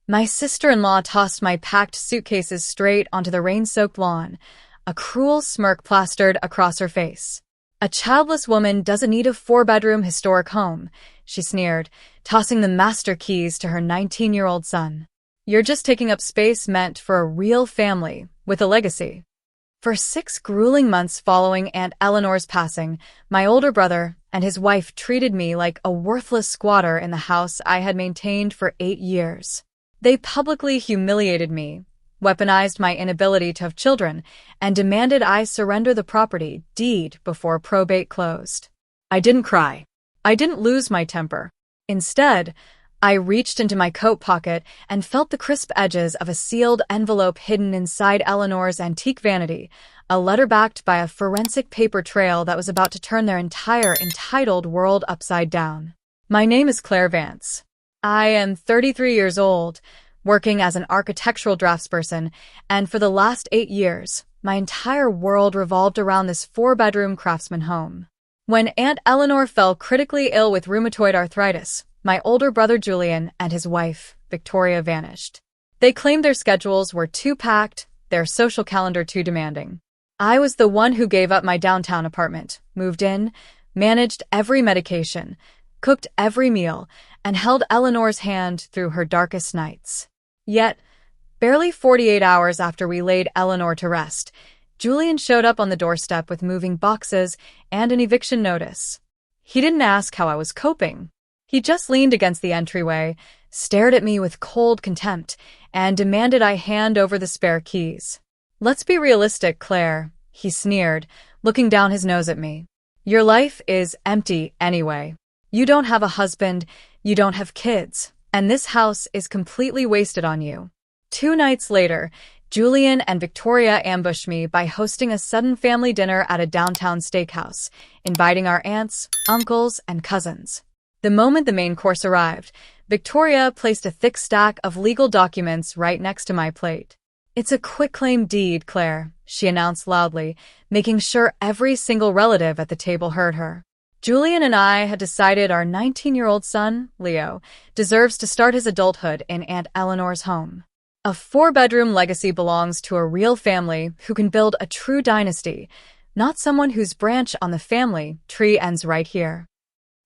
My sister-in-law tossed my packed suitcases straight onto the rain-soaked lawn, a cruel smirk plastered across her face. A childless woman doesn't need a four-bedroom historic home, she sneered, tossing the master keys to her 19-year-old son. You're just taking up space meant for a real family, with a legacy. For 6 grueling months following Aunt Eleanor's passing, my older brother and his wife treated me like a worthless squatter in the house I had maintained for 8 years. They publicly humiliated me, weaponized my inability to have children, and demanded I surrender the property deed before probate closed. I didn't cry. I didn't lose my temper. Instead, I reached into my coat pocket and felt the crisp edges of a sealed envelope hidden inside Eleanor's antique vanity, a letter backed by a forensic paper trail that was about to turn their entire entitled world upside down. My name is Claire Vance. I am 33 years old, working as an architectural draftsperson, and for the last 8 years, my entire world revolved around this 4-bedroom craftsman home. When Aunt Eleanor fell critically ill with rheumatoid arthritis, my older brother Julian and his wife, Victoria, vanished. They claimed their schedules were too packed, their social calendar too demanding. I was the one who gave up my downtown apartment, moved in, managed every medication, cooked every meal, and held Eleanor's hand through her darkest nights. Yet, barely 48 hours after we laid Eleanor to rest, Julian showed up on the doorstep with moving boxes and an eviction notice. He didn't ask how I was coping. He just leaned against the entryway, stared at me with cold contempt, and demanded I hand over the spare keys. Let's be realistic, Claire, he sneered, looking down his nose at me. Your life is empty anyway. You don't have a husband, you don't have kids, and this house is completely wasted on you. 2 nights later, Julian and Victoria ambushed me by hosting a sudden family dinner at a downtown steakhouse, inviting our aunts, uncles, and cousins. The moment the main course arrived, Victoria placed a thick stack of legal documents right next to my plate. It's a quitclaim deed, Claire, she announced loudly, making sure every single relative at the table heard her. Julian and I had decided our 19-year-old son, Leo, deserves to start his adulthood in Aunt Eleanor's home. A 4-bedroom legacy belongs to a real family who can build a true dynasty, not someone whose branch on the family tree ends right here.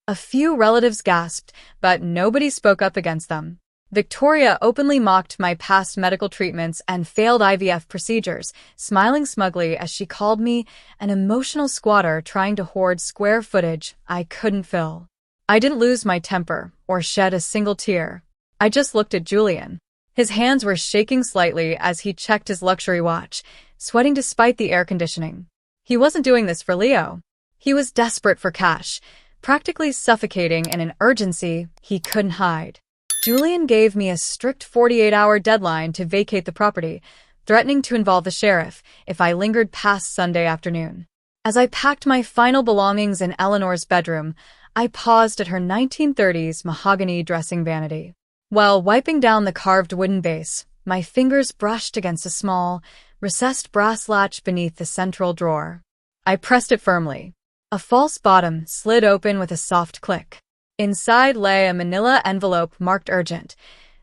A few relatives gasped, but nobody spoke up against them. Victoria openly mocked my past medical treatments and failed IVF procedures, smiling smugly as she called me an emotional squatter trying to hoard square footage I couldn't fill. I didn't lose my temper or shed a single tear. I just looked at Julian. His hands were shaking slightly as he checked his luxury watch, sweating despite the air conditioning. He wasn't doing this for Leo. He was desperate for cash, practically suffocating in an urgency he couldn't hide. Julian gave me a strict 48-hour deadline to vacate the property, threatening to involve the sheriff if I lingered past Sunday afternoon. As I packed my final belongings in Eleanor's bedroom, I paused at her 1930s mahogany dressing vanity. While wiping down the carved wooden base, my fingers brushed against a small, recessed brass latch beneath the central drawer. I pressed it firmly. A false bottom slid open with a soft click. Inside lay a manila envelope marked urgent,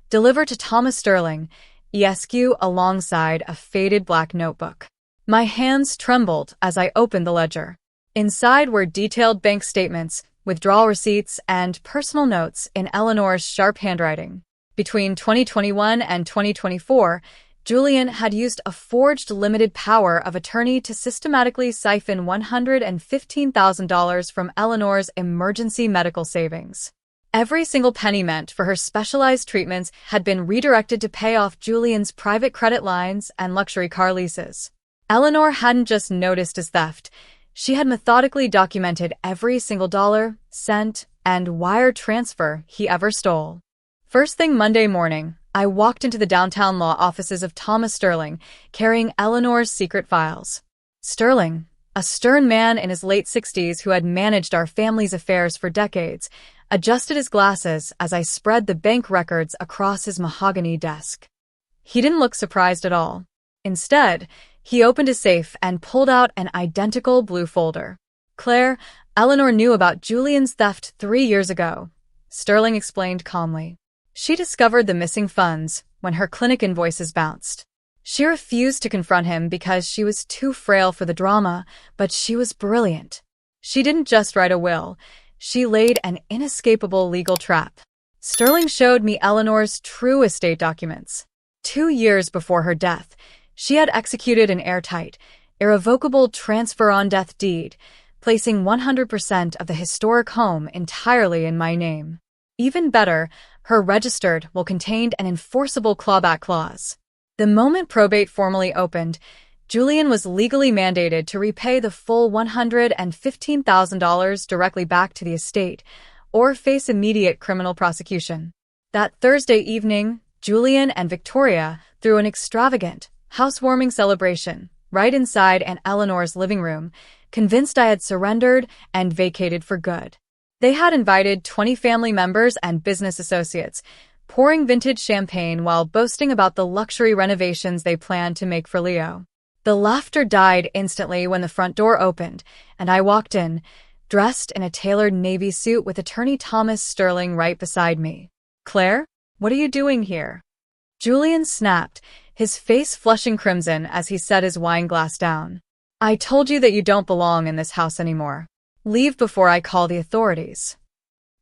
delivered to Thomas Sterling, ESQ, alongside a faded black notebook. My hands trembled as I opened the ledger. Inside were detailed bank statements, withdrawal receipts, and personal notes in Eleanor's sharp handwriting. Between 2021 and 2024, Julian had used a forged limited power of attorney to systematically siphon $115,000 from Eleanor's emergency medical savings. Every single penny meant for her specialized treatments had been redirected to pay off Julian's private credit lines and luxury car leases. Eleanor hadn't just noticed his theft. She had methodically documented every single dollar, cent, and wire transfer he ever stole. First thing Monday morning, I walked into the downtown law offices of Thomas Sterling, carrying Eleanor's secret files. Sterling, a stern man in his late 60s who had managed our family's affairs for decades, adjusted his glasses as I spread the bank records across his mahogany desk. He didn't look surprised at all. Instead, he opened his safe and pulled out an identical blue folder. Claire, Eleanor knew about Julian's theft 3 years ago, Sterling explained calmly. She discovered the missing funds when her clinic invoices bounced. She refused to confront him because she was too frail for the drama, but she was brilliant. She didn't just write a will, she laid an inescapable legal trap. Sterling showed me Eleanor's true estate documents. 2 years before her death, she had executed an airtight, irrevocable transfer-on-death deed, placing 100% of the historic home entirely in my name. Even better, her registered will contained an enforceable clawback clause. The moment probate formally opened, Julian was legally mandated to repay the full $115,000 directly back to the estate, or face immediate criminal prosecution. That Thursday evening, Julian and Victoria threw an extravagant, housewarming celebration right inside Aunt Eleanor's living room, convinced I had surrendered and vacated for good. They had invited 20 family members and business associates, pouring vintage champagne while boasting about the luxury renovations they planned to make for Leo. The laughter died instantly when the front door opened, and I walked in, dressed in a tailored navy suit with Attorney Thomas Sterling right beside me. "Claire, what are you doing here?" Julian snapped, his face flushing crimson as he set his wine glass down. "I told you that you don't belong in this house anymore. Leave before I call the authorities."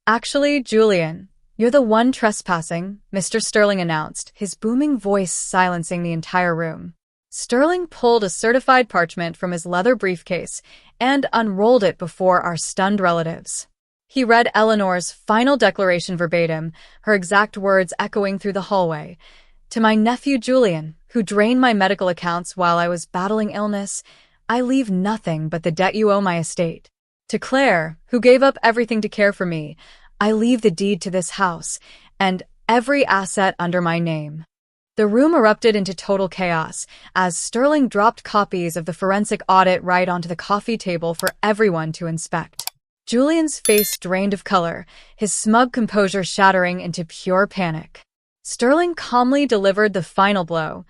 "Actually, Julian, you're the one trespassing," Mr. Sterling announced, his booming voice silencing the entire room. Sterling pulled a certified parchment from his leather briefcase and unrolled it before our stunned relatives. He read Eleanor's final declaration verbatim, her exact words echoing through the hallway. "To my nephew Julian, who drained my medical accounts while I was battling illness, I leave nothing but the debt you owe my estate. To Claire, who gave up everything to care for me, I leave the deed to this house and every asset under my name." The room erupted into total chaos as Sterling dropped copies of the forensic audit right onto the coffee table for everyone to inspect. Julian's face drained of color, his smug composure shattering into pure panic. Sterling calmly delivered the final blow.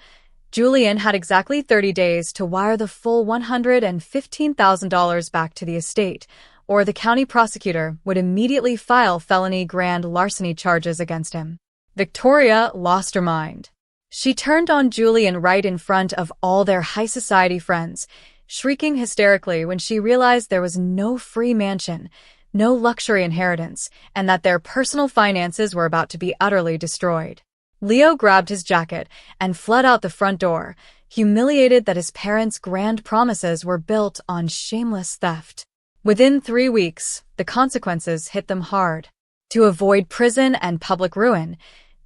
Julian had exactly 30 days to wire the full $115,000 back to the estate, or the county prosecutor would immediately file felony grand larceny charges against him. Victoria lost her mind. She turned on Julian right in front of all their high society friends, shrieking hysterically when she realized there was no free mansion, no luxury inheritance, and that their personal finances were about to be utterly destroyed. Leo grabbed his jacket and fled out the front door, humiliated that his parents' grand promises were built on shameless theft. Within 3 weeks, the consequences hit them hard. To avoid prison and public ruin,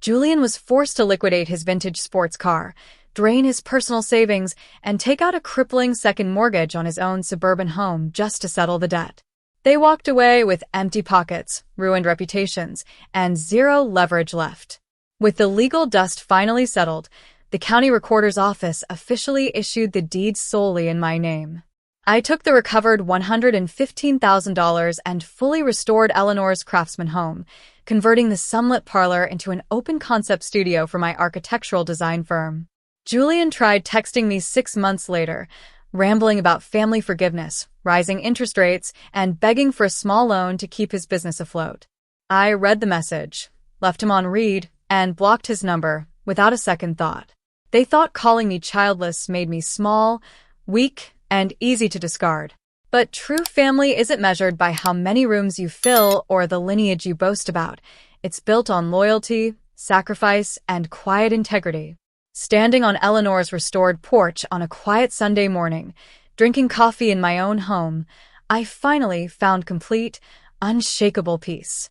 Julian was forced to liquidate his vintage sports car, drain his personal savings, and take out a crippling second mortgage on his own suburban home just to settle the debt. They walked away with empty pockets, ruined reputations, and zero leverage left. With the legal dust finally settled, the county recorder's office officially issued the deed solely in my name. I took the recovered $115,000 and fully restored Eleanor's craftsman home, converting the sunlit parlor into an open-concept studio for my architectural design firm. Julian tried texting me 6 months later, rambling about family forgiveness, rising interest rates, and begging for a small loan to keep his business afloat. I read the message, left him on read, and blocked his number without a second thought. They thought calling me childless made me small, weak, and easy to discard. But true family isn't measured by how many rooms you fill or the lineage you boast about. It's built on loyalty, sacrifice, and quiet integrity. Standing on Eleanor's restored porch on a quiet Sunday morning, drinking coffee in my own home, I finally found complete, unshakable peace.